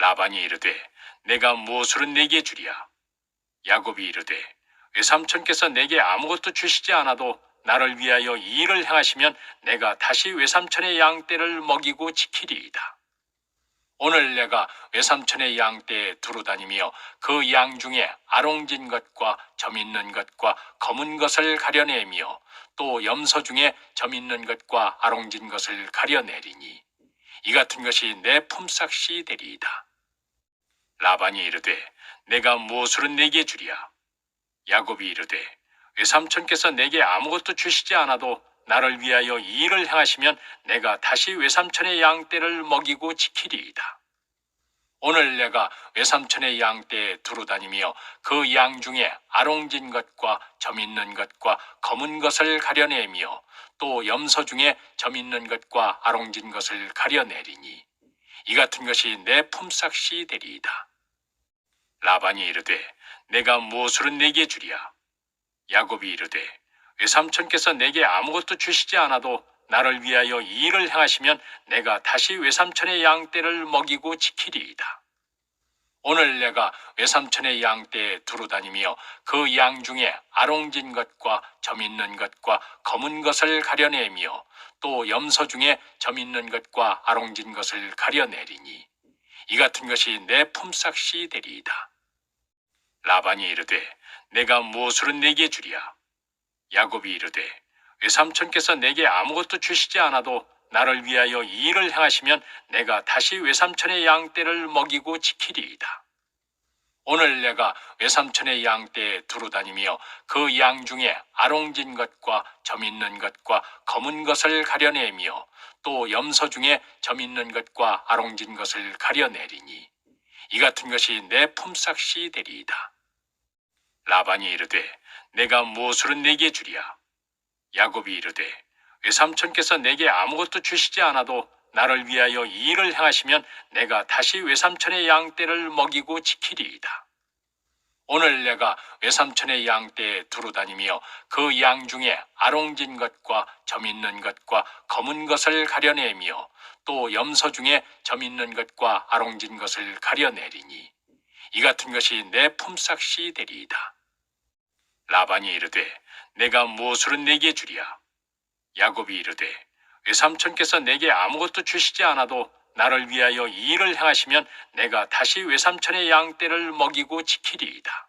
라반이 이르되 내가 무엇으로 네게 주랴? 야곱이 이르되 외삼촌께서 내게 아무것도 주시지 않아도 나를 위하여 이 일을 행하시면 내가 다시 외삼촌의 양떼를 먹이고 지키리이다. 오늘 내가 외삼촌의 양떼에 두루 다니며 그 양 중에 아롱진 것과 점 있는 것과 검은 것을 가려내며 또 염소 중에 점 있는 것과 아롱진 것을 가려내리니 이 같은 것이 내 품삯이 되리이다. 라반이 이르되 내가 무엇으로 네게 주랴? 야곱이 이르되 외삼촌께서 내게 아무것도 주시지 않아도 나를 위하여 이 일을 행하시면 내가 다시 외삼촌의 양떼를 먹이고 지키리이다. 오늘 내가 외삼촌의 양떼에 두루 다니며 그 양 중에 아롱진 것과 점 있는 것과 검은 것을 가려내며 또 염소 중에 점 있는 것과 아롱진 것을 가려내리니 이 같은 것이 내 품삯이 되리이다. 라반이 이르되 내가 무엇으로 네게 주랴? 야곱이 이르되 외삼촌께서 내게 아무것도 주시지 않아도 나를 위하여 이 일을 행하시면 내가 다시 외삼촌의 양떼를 먹이고 지키리이다. 오늘 내가 외삼촌의 양떼에 두루 다니며 그 양 중에 아롱진 것과 점 있는 것과 검은 것을 가려내며 또 염소 중에 점 있는 것과 아롱진 것을 가려내리니 이 같은 것이 내 품삯이 되리이다. 라반이 이르되 내가 무엇으로 네게 주랴? 야곱이 이르되 외삼촌께서 내게 아무것도 주시지 않아도 나를 위하여 이 일을 행하시면 내가 다시 외삼촌의 양떼를 먹이고 지키리이다. 오늘 내가 외삼촌의 양떼에 두루 다니며 그 양 중에 아롱진 것과 점 있는 것과 검은 것을 가려내며 또 염소 중에 점 있는 것과 아롱진 것을 가려내리니 이 같은 것이 내 품삯이 되리이다. 라반이 이르되 내가 무엇으로 네게 주랴? 야곱이 이르되 외삼촌께서 내게 아무것도 주시지 않아도 나를 위하여 이 일을 행하시면 내가 다시 외삼촌의 양떼를 먹이고 지키리이다. 오늘 내가 외삼촌의 양떼에 두루 다니며 그 양 중에 아롱진 것과 점 있는 것과 검은 것을 가려내며 또 염소 중에 점 있는 것과 아롱진 것을 가려내리니 이 같은 것이 내 품삯이 되리이다. 라반이 이르되 내가 무엇으로 네게 주랴? 야곱이 이르되 외삼촌께서 내게 아무것도 주시지 않아도 나를 위하여 이 일을 행하시면 내가 다시 외삼촌의 양떼를 먹이고 지키리이다.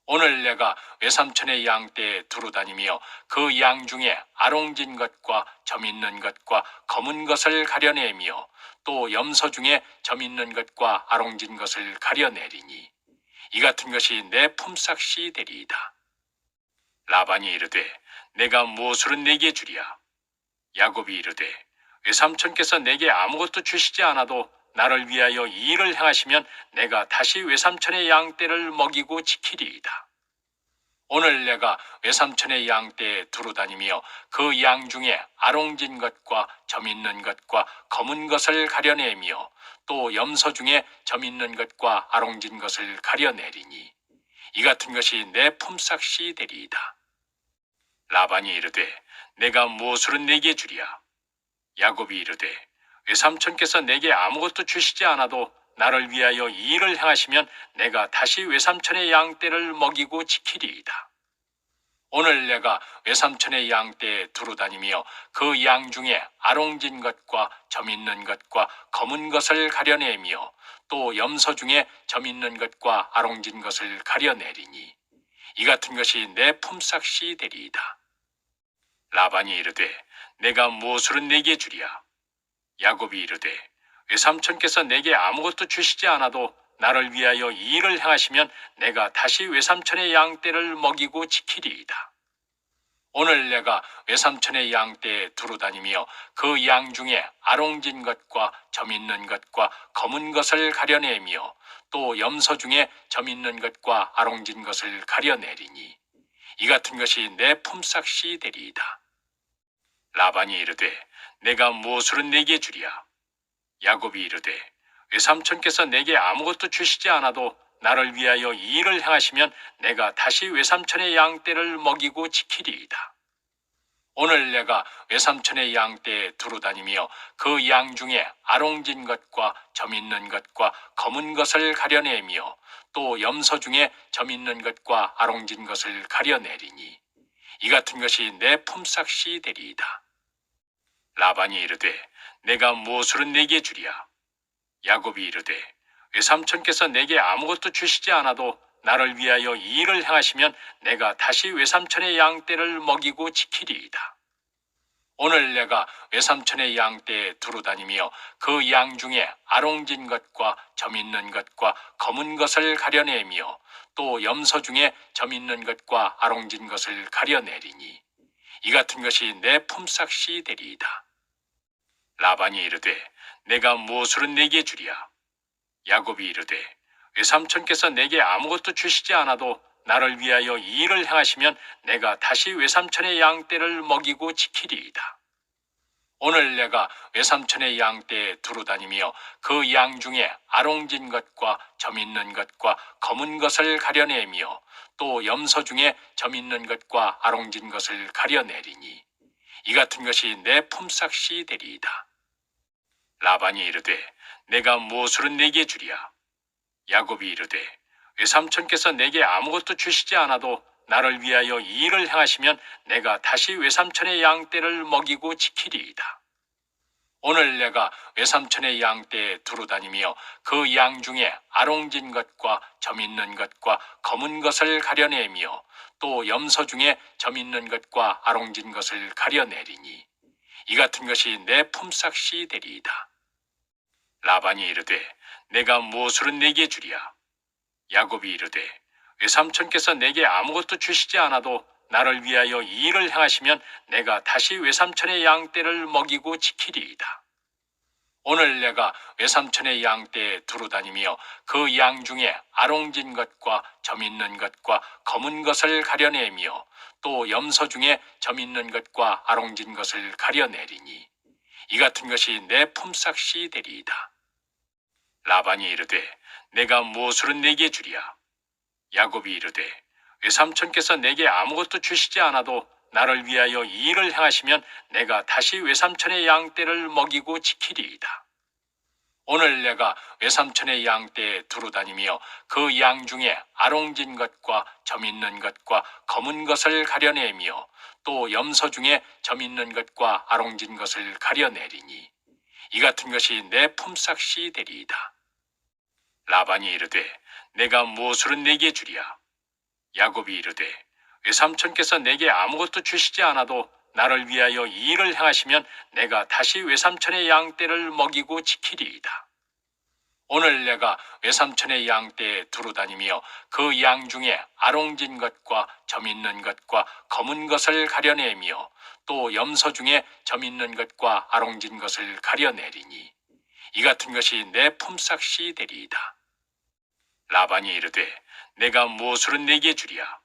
오늘 내가 외삼촌의 양떼에 두루 다니며 그 양 중에 아롱진 것과 점 있는 것과 검은 것을 가려내며 또 염소 중에 점 있는 것과 아롱진 것을 가려내리니 이 같은 것이 내 품삯이 되리이다. 라반이 이르되 내가 무엇으로 네게 주랴? 야곱이 이르되 외삼촌께서 내게 아무것도 주시지 않아도 나를 위하여 이 일을 행하시면 내가 다시 외삼촌의 양떼를 먹이고 지키리이다. 오늘 내가 외삼촌의 양떼에 두루 다니며 그 양 중에 아롱진 것과 점 있는 것과 검은 것을 가려내며 또 염소 중에 점 있는 것과 아롱진 것을 가려내리니 이 같은 것이 내 품삯이 되리이다. 라반이 이르되 내가 무엇으로 네게 주랴? 야곱이 이르되 외삼촌께서 내게 아무것도 주시지 않아도 나를 위하여 이 일을 행하시면 내가 다시 외삼촌의 양떼를 먹이고 지키리이다. 오늘 내가 외삼촌의 양떼에 두루 다니며 그 양 중에 아롱진 것과 점 있는 것과 검은 것을 가려내며 또 염소 중에 점 있는 것과 아롱진 것을 가려내리니 이 같은 것이 내 품삯이 되리이다. 라반이 이르되 내가 무엇으로 네게 주랴? 야곱이 이르되 외삼촌께서 내게 아무것도 주시지 않아도 나를 위하여 이 일을 행하시면 내가 다시 외삼촌의 양떼를 먹이고 지키리이다. 오늘 내가 외삼촌의 양떼에 두루 다니며 그 양 중에 아롱진 것과 점 있는 것과 검은 것을 가려내며 또 염소 중에 점 있는 것과 아롱진 것을 가려내리니 이 같은 것이 내 품삯이 되리이다. 라반이 이르되 내가 무엇으로 네게 주랴? 야곱이 이르되 외삼촌께서 내게 아무것도 주시지 않아도 나를 위하여 이 일을 행하시면 내가 다시 외삼촌의 양떼를 먹이고 지키리이다. 오늘 내가 외삼촌의 양떼에 두루 다니며 그 양 중에 아롱진 것과 점 있는 것과 검은 것을 가려내며 또 염소 중에 점 있는 것과 아롱진 것을 가려내리니 이 같은 것이 내 품삯이 되리이다. 라반이 이르되 내가 무엇으로 내게 주랴? 야곱이 이르되 외삼촌께서 내게 아무것도 주시지 않아도 나를 위하여 이 일을 행하시면 내가 다시 외삼촌의 양떼를 먹이고 지키리이다. 오늘 내가 외삼촌의 양떼에 두루 다니며 그 양 중에 아롱진 것과 점 있는 것과 검은 것을 가려내며 또 염소 중에 점 있는 것과 아롱진 것을 가려내리니 이 같은 것이 내 품삯이 되리이다. 라반이 이르되 내가 무엇으로 내게 주랴? 야곱이 이르되 외삼촌께서 내게 아무것도 주시지 않아도 나를 위하여 이 일을 행하시면 내가 다시 외삼촌의 양떼를 먹이고 지키리이다. 오늘 내가 외삼촌의 양떼에 두루 다니며 그 양 중에 아롱진 것과 점 있는 것과 검은 것을 가려내며 또 염소 중에 점 있는 것과 아롱진 것을 가려내리니 이 같은 것이 내 품삯이 되리이다. 라반이 이르되 내가 무엇으로 내게 주랴? 야곱이 이르되 외삼촌께서 내게 아무것도 주시지 않아도 나를 위하여 이 일을 행하시면 내가 다시 외삼촌의 양떼를 먹이고 지키리이다. 오늘 내가 외삼촌의 양떼에 두루 다니며 그 양 중에 아롱진 것과 점 있는 것과 검은 것을 가려내며 또 염소 중에 점 있는 것과 아롱진 것을 가려내리니 이 같은 것이 내 품삯이 되리이다. 라반이 이르되 내가 무엇으로 내게 주랴? 야곱이 이르되 외삼촌께서 내게 아무것도 주시지 않아도 나를 위하여 이 일을 행하시면 내가 다시 외삼촌의 양떼를 먹이고 지키리이다. 오늘 내가 외삼촌의 양떼에 두루 다니며 그 양 중에 아롱진 것과 점 있는 것과 검은 것을 가려내며 또 염소 중에 점 있는 것과 아롱진 것을 가려내리니 이 같은 것이 내 품삯이 되리이다. 라반이 이르되 내가 무엇으로 내게 주랴? 야곱이 이르되 외삼촌께서 내게 아무것도 주시지 않아도 나를 위하여 이 일을 행하시면 내가 다시 외삼촌의 양떼를 먹이고 지키리이다. 오늘 내가 외삼촌의 양떼에 두루 다니며 그 양 중에 아롱진 것과 점 있는 것과 검은 것을 가려내며 또 염소 중에 점 있는 것과 아롱진 것을 가려내리니 이 같은 것이 내 품삯이 되리이다. 라반이 이르되 내가 무엇으로 내게 주랴? 야곱이 이르되 외삼촌께서 내게 아무것도 주시지 않아도 나를 위하여 이 일을 행하시면 내가 다시 외삼촌의 양떼를 먹이고 지키리이다. 오늘 내가 외삼촌의 양떼에 두루 다니며 그 양 중에 아롱진 것과 점 있는 것과 검은 것을 가려내며 또 염소 중에 점 있는 것과 아롱진 것을 가려내리니 이 같은 것이 내 품삯이 되리이다. 라반이 이르되 내가 무엇으로 내게 주랴?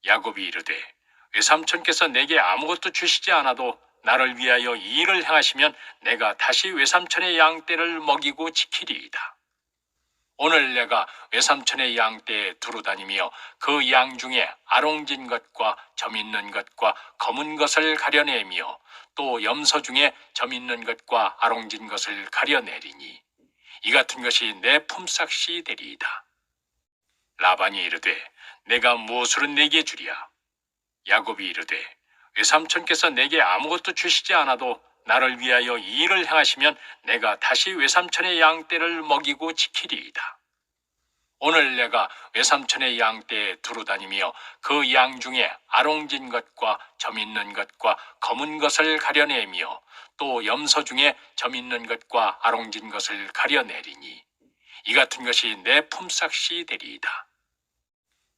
야곱이 이르되 외삼촌께서 내게 아무것도 주시지 않아도 나를 위하여 이 일을 행하시면 내가 다시 외삼촌의 양떼를 먹이고 지키리이다. 오늘 내가 외삼촌의 양떼에 두루 다니며 그 양 중에 아롱진 것과 점 있는 것과 검은 것을 가려내며 또 염소 중에 점 있는 것과 아롱진 것을 가려내리니 이 같은 것이 내 품삯이 되리이다. 라반이 이르되 내가 무엇으로 내게 주랴? 야곱이 이르되 외삼촌께서 내게 아무것도 주시지 않아도 나를 위하여 이 일을 행하시면 내가 다시 외삼촌의 양떼를 먹이고 지키리이다. 오늘 내가 외삼촌의 양떼에 두루 다니며 그 양 중에 아롱진 것과 점 있는 것과 검은 것을 가려내며 또 염소 중에 점 있는 것과 아롱진 것을 가려내리니 이 같은 것이 내 품삯이 되리이다.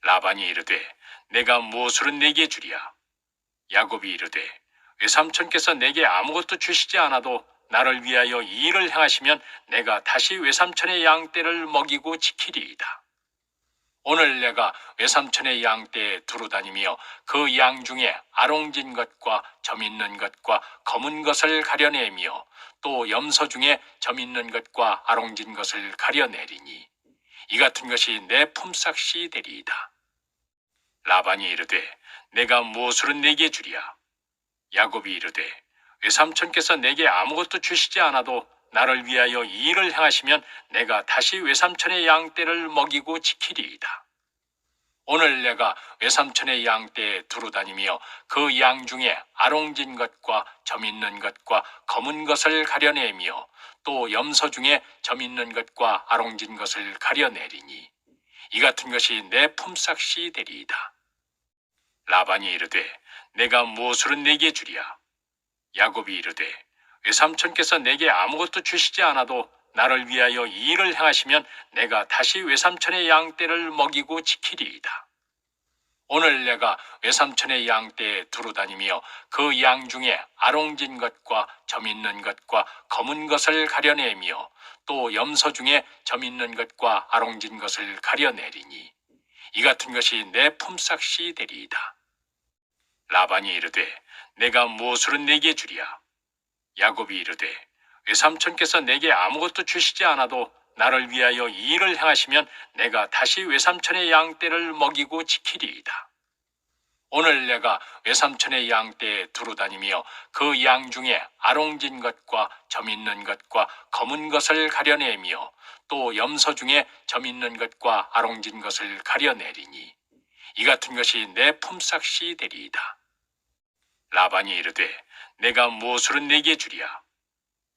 라반이 이르되 내가 무엇으로 내게 주랴? 야곱이 이르되 외삼촌께서 내게 아무것도 주시지 않아도 나를 위하여 이 일을 행하시면 내가 다시 외삼촌의 양떼를 먹이고 지키리이다. 오늘 내가 외삼촌의 양떼에 두루 다니며 그 양 중에 아롱진 것과 점 있는 것과 검은 것을 가려내며 또 염소 중에 점 있는 것과 아롱진 것을 가려내리니 이 같은 것이 내 품삯이 되리이다. 라반이 이르되 내가 무엇으로 내게 주랴? 야곱이 이르되 외삼촌께서 내게 아무것도 주시지 않아도 나를 위하여 이 일을 행하시면 내가 다시 외삼촌의 양떼를 먹이고 지키리이다. 오늘 내가 외삼촌의 양떼에 두루 다니며 그 양 중에 아롱진 것과 점 있는 것과 검은 것을 가려내며 또 염소 중에 점 있는 것과 아롱진 것을 가려내리니 이 같은 것이 내 품삯이 되리이다. 라반이 이르되 내가 무엇으로 내게 주랴? 야곱이 이르되 외삼촌께서 내게 아무것도 주시지 않아도 나를 위하여 이 일을 행하시면 내가 다시 외삼촌의 양떼를 먹이고 지키리이다. 오늘 내가 외삼촌의 양떼에 두루 다니며 그 양 중에 아롱진 것과 점 있는 것과 검은 것을 가려내며 또 염소 중에 점 있는 것과 아롱진 것을 가려내리니 이 같은 것이 내 품삯이 되리이다. 라반이 이르되 내가 무엇으로 내게 주랴? 야곱이 이르되 외삼촌께서 내게 아무것도 주시지 않아도 나를 위하여 이 일을 행하시면 내가 다시 외삼촌의 양떼를 먹이고 지키리이다. 오늘 내가 외삼촌의 양떼에 두루 다니며 그 양 중에 아롱진 것과 점 있는 것과 검은 것을 가려내며 또 염소 중에 점 있는 것과 아롱진 것을 가려내리니 이 같은 것이 내 품삯이 되리이다. 라반이 이르되 내가 무엇으로 내게 주랴?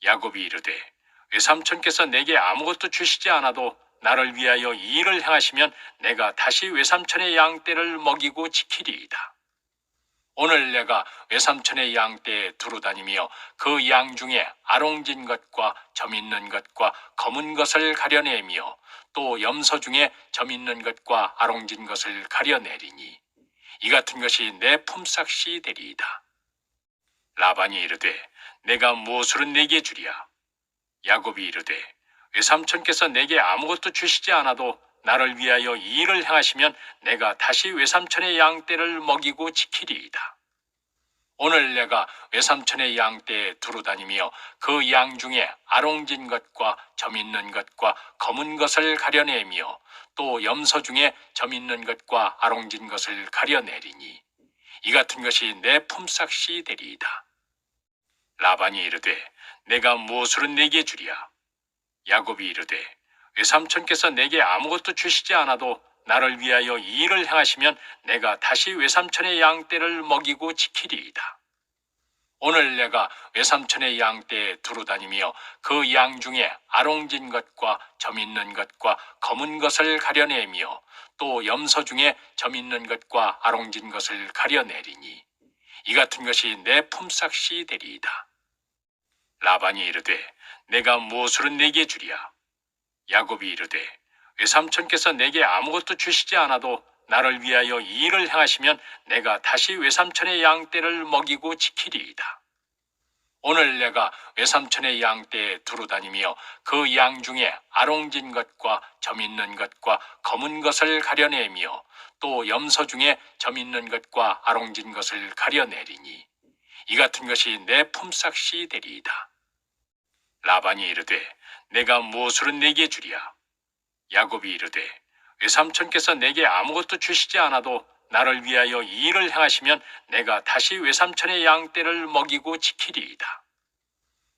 야곱이 이르되 외삼촌께서 내게 아무것도 주시지 않아도 나를 위하여 이 일을 행하시면 내가 다시 외삼촌의 양떼를 먹이고 지키리이다. 오늘 내가 외삼촌의 양떼에 두루 다니며 그 양 중에 아롱진 것과 점 있는 것과 검은 것을 가려내며 또 염소 중에 점 있는 것과 아롱진 것을 가려내리니 이 같은 것이 내 품삯이 되리이다. 라반이 이르되 내가 무엇으로 내게 주랴? 야곱이 이르되 외삼촌께서 내게 아무것도 주시지 않아도 나를 위하여 이 일을 행하시면 내가 다시 외삼촌의 양떼를 먹이고 지키리이다. 오늘 내가 외삼촌의 양떼에 두루 다니며 그 양 중에 아롱진 것과 점 있는 것과 검은 것을 가려내며 또 염소 중에 점 있는 것과 아롱진 것을 가려내리니 이 같은 것이 내 품삯이 되리이다. 라반이 이르되 내가 무엇으로 내게 주랴? 야곱이 이르되 외삼촌께서 내게 아무것도 주시지 않아도 나를 위하여 이 일을 행하시면 내가 다시 외삼촌의 양떼를 먹이고 지키리이다. 오늘 내가 외삼촌의 양떼에 두루 다니며 그 양 중에 아롱진 것과 점 있는 것과 검은 것을 가려내며 또 염소 중에 점 있는 것과 아롱진 것을 가려내리니 이 같은 것이 내 품삯이 되리이다. 라반이 이르되 내가 무엇으로 내게 주랴? 야곱이 이르되 외삼촌께서 내게 아무것도 주시지 않아도 나를 위하여 이 일을 행하시면 내가 다시 외삼촌의 양떼를 먹이고 지키리이다. 오늘 내가 외삼촌의 양떼에 두루 다니며 그 양 중에 아롱진 것과 점 있는 것과 검은 것을 가려내며 또 염소 중에 점 있는 것과 아롱진 것을 가려내리니 이 같은 것이 내 품삯이 되리이다. 라반이 이르되 내가 무엇으로 내게 주랴? 야곱이 이르되 외삼촌께서 내게 아무것도 주시지 않아도 나를 위하여 이 일을 행하시면 내가 다시 외삼촌의 양떼를 먹이고 지키리이다.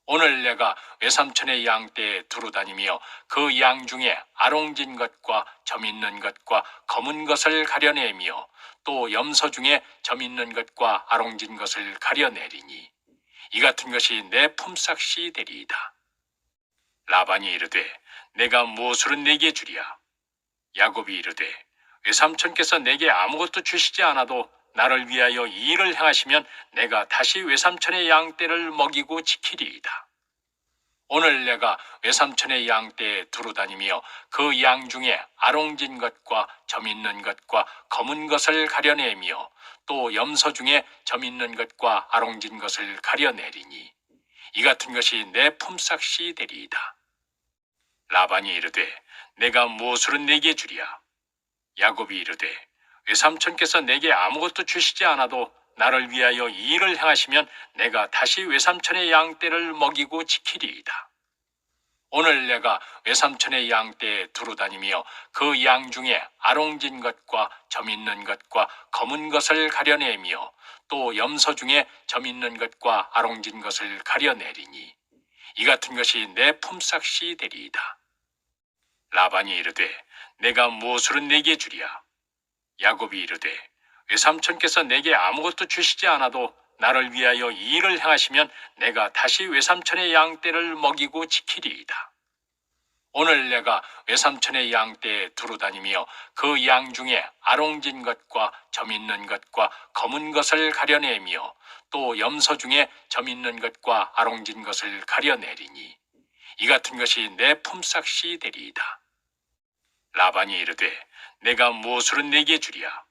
오늘 내가 외삼촌의 양떼에 두루 다니며 그 양 중에 아롱진 것과 점 있는 것과 검은 것을 가려내며 또 염소 중에 점 있는 것과 아롱진 것을 가려내리니 이 같은 것이 내 품삯이 되리이다. 라반이 이르되 내가 무엇으로 내게 주랴? 야곱이 이르되 외삼촌께서 내게 아무것도 주시지 않아도 나를 위하여 이 일을 행하시면 내가 다시 외삼촌의 양떼를 먹이고 지키리이다. 오늘 내가 외삼촌의 양떼에 두루 다니며 그 양 중에 아롱진 것과 점 있는 것과 검은 것을 가려내며 또 염소 중에 점 있는 것과 아롱진 것을 가려내리니 이 같은 것이 내 품삯이 되리이다. 라반이 이르되 내가 무엇으로 내게 주랴? 야곱이 이르되 외삼촌께서 내게 아무것도 주시지 않아도 나를 위하여 이 일을 행하시면 내가 다시 외삼촌의 양떼를 먹이고 지키리이다. 오늘 내가 외삼촌의 양떼에 두루 다니며 그 양 중에 아롱진 것과 점 있는 것과 검은 것을 가려내며 또 염소 중에 점 있는 것과 아롱진 것을 가려내리니 이 같은 것이 내 품삯이 되리이다. 라반이 이르되 내가 무엇으로 내게 주랴? 야곱이 이르되 외삼촌께서 내게 아무것도 주시지 않아도 나를 위하여 이 일을 행하시면 내가 다시 외삼촌의 양떼를 먹이고 지키리이다. 오늘 내가 외삼촌의 양떼에 두루 다니며 그 양 중에 아롱진 것과 점 있는 것과 검은 것을 가려내며 또 염소 중에 점 있는 것과 아롱진 것을 가려내리니 이 같은 것이 내 품삯이 되리이다. 라반이 이르되 내가 무엇으로 내게 주랴?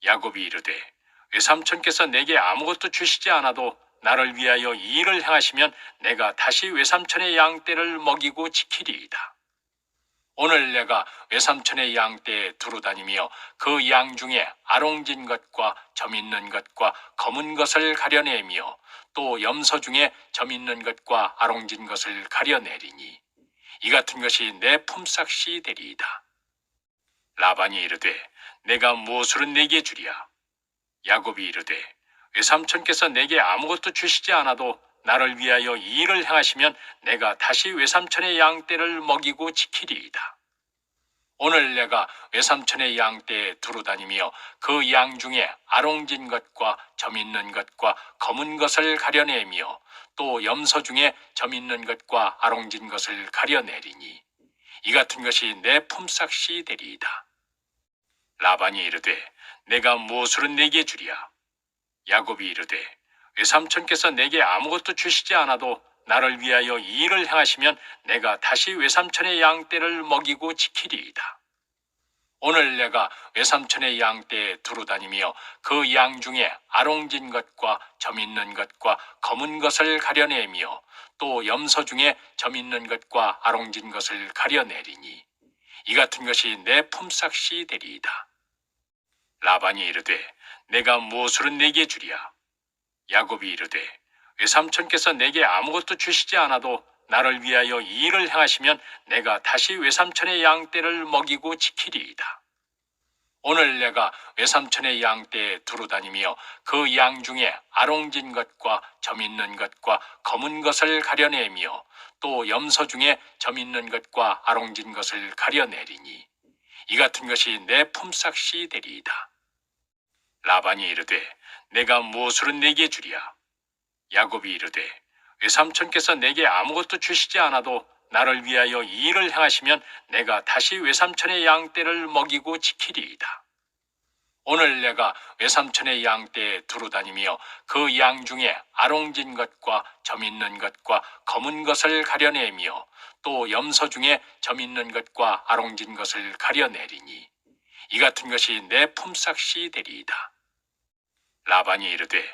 야곱이 이르되 외삼촌께서 내게 아무것도 주시지 않아도 나를 위하여 이 일을 행하시면 내가 다시 외삼촌의 양떼를 먹이고 지키리이다. 오늘 내가 외삼촌의 양떼에 두루 다니며 그 양 중에 아롱진 것과 점 있는 것과 검은 것을 가려내며 또 염소 중에 점 있는 것과 아롱진 것을 가려내리니 이 같은 것이 내 품삯이 되리이다. 라반이 이르되 내가 무엇으로 내게 주랴? 야곱이 이르되 외삼촌께서 내게 아무것도 주시지 않아도 나를 위하여 이 일을 행하시면 내가 다시 외삼촌의 양떼를 먹이고 지키리이다. 오늘 내가 외삼촌의 양떼에 두루 다니며 그 양 중에 아롱진 것과 점 있는 것과 검은 것을 가려내며 또 염소 중에 점 있는 것과 아롱진 것을 가려내리니 이 같은 것이 내 품삯이 되리이다. 라반이 이르되 내가 무엇으로 내게 주랴? 야곱이 이르되 외삼촌께서 내게 아무것도 주시지 않아도 나를 위하여 이 일을 행하시면 내가 다시 외삼촌의 양떼를 먹이고 지키리이다. 오늘 내가 외삼촌의 양떼에 두루 다니며 그 양 중에 아롱진 것과 점 있는 것과 검은 것을 가려내며 또 염소 중에 점 있는 것과 아롱진 것을 가려내리니 이 같은 것이 내 품삯이 되리이다. 라반이 이르되 내가 무엇으로 내게 주랴? 야곱이 이르되 외삼촌께서 내게 아무것도 주시지 않아도 나를 위하여 이 일을 행하시면 내가 다시 외삼촌의 양떼를 먹이고 지키리이다. 오늘 내가 외삼촌의 양떼에 두루 다니며 그 양 중에 아롱진 것과 점 있는 것과 검은 것을 가려내며 또 염소 중에 점 있는 것과 아롱진 것을 가려내리니 이 같은 것이 내 품삯이 되리이다. 라반이 이르되 내가 무엇으로 내게 주랴? 야곱이 이르되 외삼촌께서 내게 아무것도 주시지 않아도 나를 위하여 이 일을 행하시면 내가 다시 외삼촌의 양떼를 먹이고 지키리이다. 오늘 내가 외삼촌의 양떼에 두루 다니며 그 양 중에 아롱진 것과 점 있는 것과 검은 것을 가려내며 또 염소 중에 점 있는 것과 아롱진 것을 가려내리니 이 같은 것이 내 품삯이 되리이다. 라반이 이르되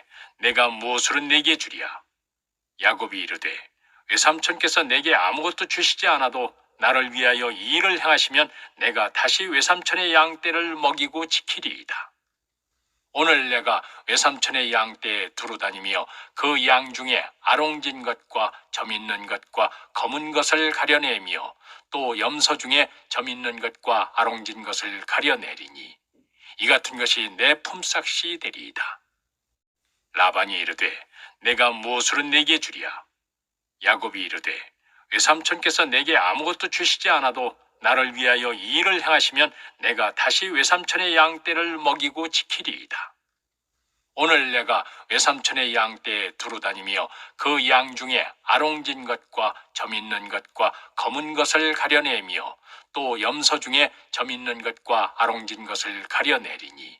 내가 무엇으로 내게 주랴? 야곱이 이르되 외삼촌께서 내게 아무것도 주시지 않아도 나를 위하여 이 일을 행하시면 내가 다시 외삼촌의 양떼를 먹이고 지키리이다. 오늘 내가 외삼촌의 양떼에 두루 다니며 그 양 중에 아롱진 것과 점 있는 것과 검은 것을 가려내며 또 염소 중에 점 있는 것과 아롱진 것을 가려내리니 이 같은 것이 내 품삯이 되리이다. 라반이 이르되 내가 무엇으로 내게 주랴? 야곱이 이르되 외삼촌께서 내게 아무것도 주시지 않아도 나를 위하여 이 일을 행하시면 내가 다시 외삼촌의 양떼를 먹이고 지키리이다. 오늘 내가 외삼촌의 양떼에 두루 다니며 그 양 중에 아롱진 것과 점 있는 것과 검은 것을 가려내며 또 염소 중에 점 있는 것과 아롱진 것을 가려내리니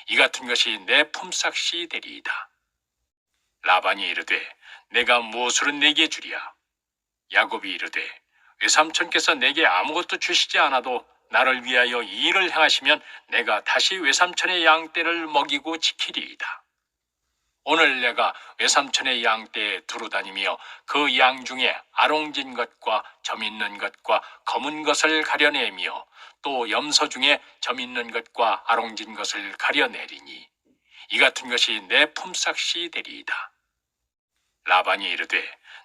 이 같은 것이 내 품삯이 되리이다. 라반이 이르되 내가 무엇으로 내게 주랴? 야곱이 이르되 외삼촌께서 내게 아무것도 주시지 않아도 나를 위하여 이 일을 행하시면 내가 다시 외삼촌의 양떼를 먹이고 지키리이다. 오늘 내가 외삼촌의 양떼에 두루 다니며 그 양 중에 아롱진 것과 점 있는 것과 검은 것을 가려내며 또 염소 중에 점 있는 것과 아롱진 것을 가려내리니 이 같은 것이 내 품삯이 되리이다. 라반이 이르되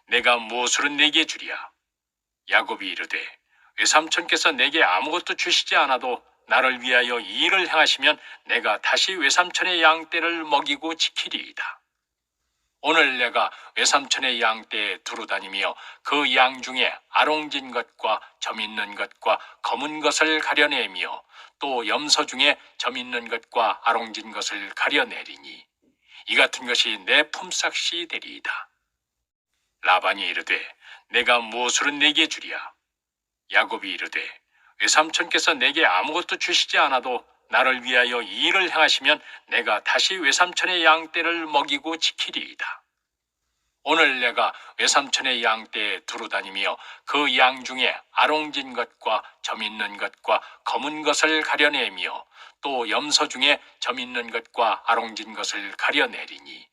내가 무엇으로 내게 주랴? 야곱이 이르되 외삼촌께서 내게 아무것도 주시지 않아도 나를 위하여 이 일을 행하시면 내가 다시 외삼촌의 양떼를 먹이고 지키리이다. 오늘 내가 외삼촌의 양떼에 두루 다니며 그 양 중에 아롱진 것과 점 있는 것과 검은 것을 가려내며 또 염소 중에 점 있는 것과 아롱진 것을 가려내리니 이 같은 것이 내 품삯이 되리이다. 라반이 이르되 내가 무엇으로 내게 주랴? 야곱이 이르되 외삼촌께서 내게 아무것도 주시지 않아도 나를 위하여 이 일을 행하시면 내가 다시 외삼촌의 양떼를 먹이고 지키리이다. 오늘 내가 외삼촌의 양떼에 두루 다니며 그 양 중에 아롱진 것과 점 있는 것과 검은 것을 가려내며 또 염소 중에 점 있는 것과 아롱진 것을 가려내리니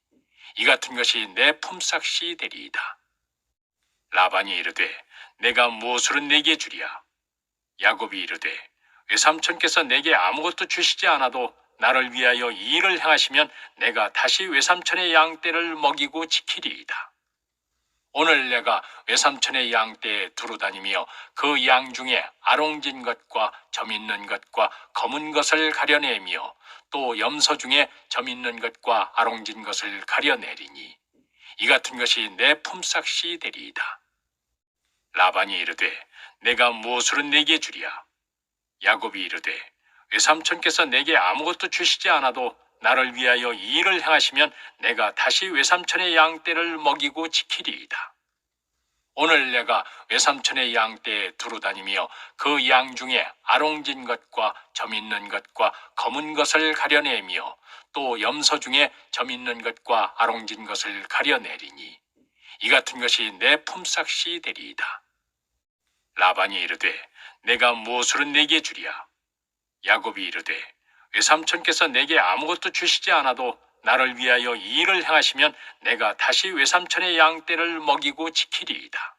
이 같은 것이 내 품삯이 되리이다. 라반이 이르되 내가 무엇으로 내게 주랴? 야곱이 이르되 외삼촌께서 내게 아무것도 주시지 않아도 나를 위하여 이 일을 행하시면 내가 다시 외삼촌의 양떼를 먹이고 지키리이다. 오늘 내가 외삼촌의 양떼에 두루 다니며 그 양 중에 아롱진 것과 점 있는 것과 검은 것을 가려내며 또 염소 중에 점 있는 것과 아롱진 것을 가려내리니 이 같은 것이 내 품삯이 되리이다. 라반이 이르되 내가 무엇으로 내게 주랴? 야곱이 이르되 외삼촌께서 내게 아무것도 주시지 않아도 나를 위하여 이 일을 행하시면 내가 다시 외삼촌의 양떼를 먹이고 지키리이다. 오늘 내가 외삼촌의 양떼에 두루 다니며 그 양 중에 아롱진 것과 점 있는 것과 검은 것을 가려내며 또 염소 중에 점 있는 것과 아롱진 것을 가려내리니 이 같은 것이 내 품삯이 되리이다. 라반이 이르되 내가 무엇으로 내게 주랴? 야곱이 이르되 외삼촌께서 내게 아무것도 주시지 않아도 나를 위하여 이 일을 행하시면 내가 다시 외삼촌의 양떼를 먹이고 지키리이다.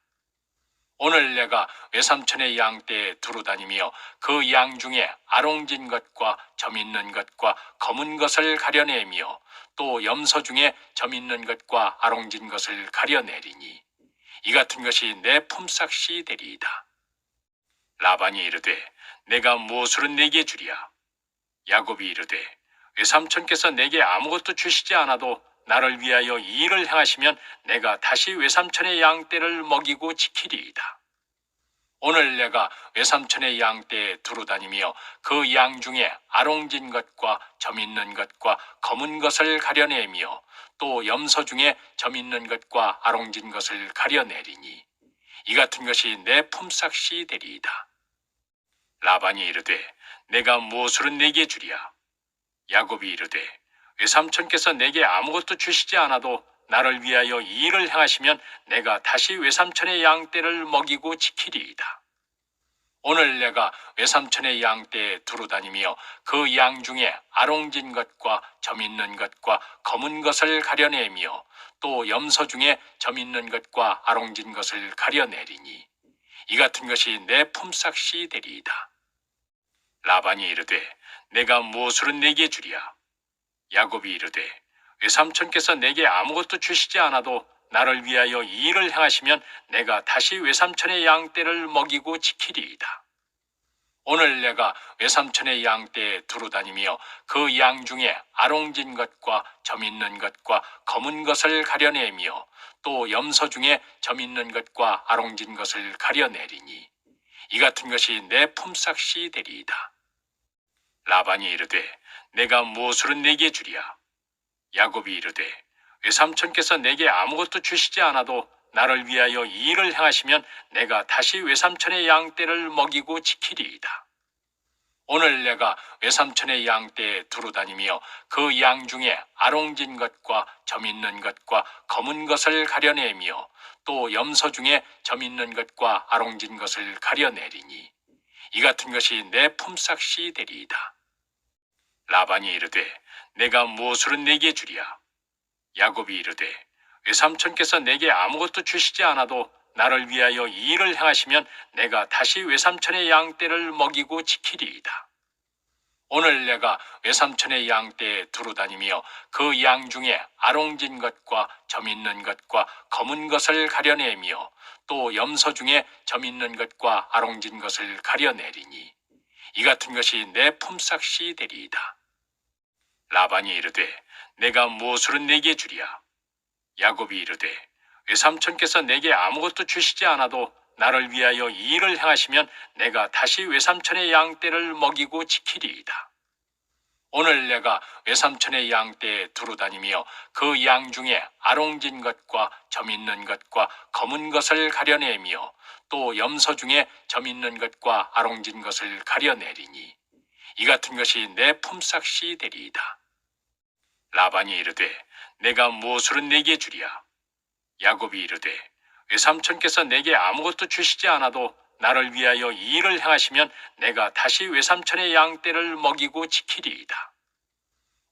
오늘 내가 외삼촌의 양떼에 두루 다니며 그 양 중에 아롱진 것과 점 있는 것과 검은 것을 가려내며 또 염소 중에 점 있는 것과 아롱진 것을 가려내리니 이 같은 것이 내 품삯이 되리이다. 라반이 이르되 내가 무엇으로 내게 주랴? 야곱이 이르되 외삼촌께서 내게 아무것도 주시지 않아도 나를 위하여 이 일을 행하시면 내가 다시 외삼촌의 양떼를 먹이고 지키리이다. 오늘 내가 외삼촌의 양떼에 두루 다니며 그 양 중에 아롱진 것과 점 있는 것과 검은 것을 가려내며 또 염소 중에 점 있는 것과 아롱진 것을 가려내리니 이 같은 것이 내 품삯이 되리이다. 라반이 이르되 내가 무엇으로 내게 주랴? 야곱이 이르되 외삼촌께서 내게 아무것도 주시지 않아도 나를 위하여 이 일을 행하시면 내가 다시 외삼촌의 양떼를 먹이고 지키리이다. 오늘 내가 외삼촌의 양떼에 두루 다니며 그 양 중에 아롱진 것과 점 있는 것과 검은 것을 가려내며 또 염소 중에 점 있는 것과 아롱진 것을 가려내리니 이 같은 것이 내 품삯이 되리이다. 라반이 이르되 내가 무엇으로 내게 주랴? 야곱이 이르되 외삼촌께서 내게 아무것도 주시지 않아도 나를 위하여 이 일을 행하시면 내가 다시 외삼촌의 양떼를 먹이고 지키리이다. 오늘 내가 외삼촌의 양떼에 두루 다니며 그 양 중에 아롱진 것과 점 있는 것과 검은 것을 가려내며 또 염소 중에 점 있는 것과 아롱진 것을 가려내리니 이 같은 것이 내 품삯이 되리이다. 라반이 이르되 내가 무엇으로 내게 주랴? 야곱이 이르되 외삼촌께서 내게 아무것도 주시지 않아도 나를 위하여 이 일을 행하시면 내가 다시 외삼촌의 양떼를 먹이고 지키리이다. 오늘 내가 외삼촌의 양떼에 두루 다니며 그 양 중에 아롱진 것과 점 있는 것과 검은 것을 가려내며 또 염소 중에 점 있는 것과 아롱진 것을 가려내리니 이 같은 것이 내 품삯이 되리이다. 라반이 이르되 내가 무엇으로 내게 주랴? 야곱이 이르되 외삼촌께서 내게 아무것도 주시지 않아도 나를 위하여 이 일을 행하시면 내가 다시 외삼촌의 양떼를 먹이고 지키리이다. 오늘 내가 외삼촌의 양떼에 두루 다니며 그 양 중에 아롱진 것과 점 있는 것과 검은 것을 가려내며 또 염소 중에 점 있는 것과 아롱진 것을 가려내리니 이 같은 것이 내 품삯이 되리이다. 라반이 이르되 내가 무엇으로 네게 주랴? 야곱이 이르되 외삼촌께서 내게 아무것도 주시지 않아도 나를 위하여 이 일을 행하시면 내가 다시 외삼촌의 양떼를 먹이고 지키리이다. 오늘 내가 외삼촌의 양떼에 두루 다니며 그 양 중에 아롱진 것과 점 있는 것과 검은 것을 가려내며 또 염소 중에 점 있는 것과 아롱진 것을 가려내리니 이 같은 것이 내 품삯이 되리이다. 라반이 이르되 내가 무엇으로 네게 주랴? 야곱이 이르되 외삼촌께서 내게 아무것도 주시지 않아도 나를 위하여 이 일을 행하시면 내가 다시 외삼촌의 양떼를 먹이고 지키리이다.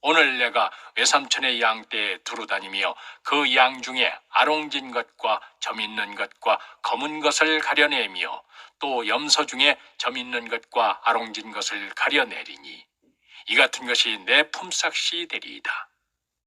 오늘 내가 외삼촌의 양떼에 두루 다니며 그 양 중에 아롱진 것과 점 있는 것과 검은 것을 가려내며 또 염소 중에 점 있는 것과 아롱진 것을 가려내리니 이 같은 것이 내 품삯이 되리이다.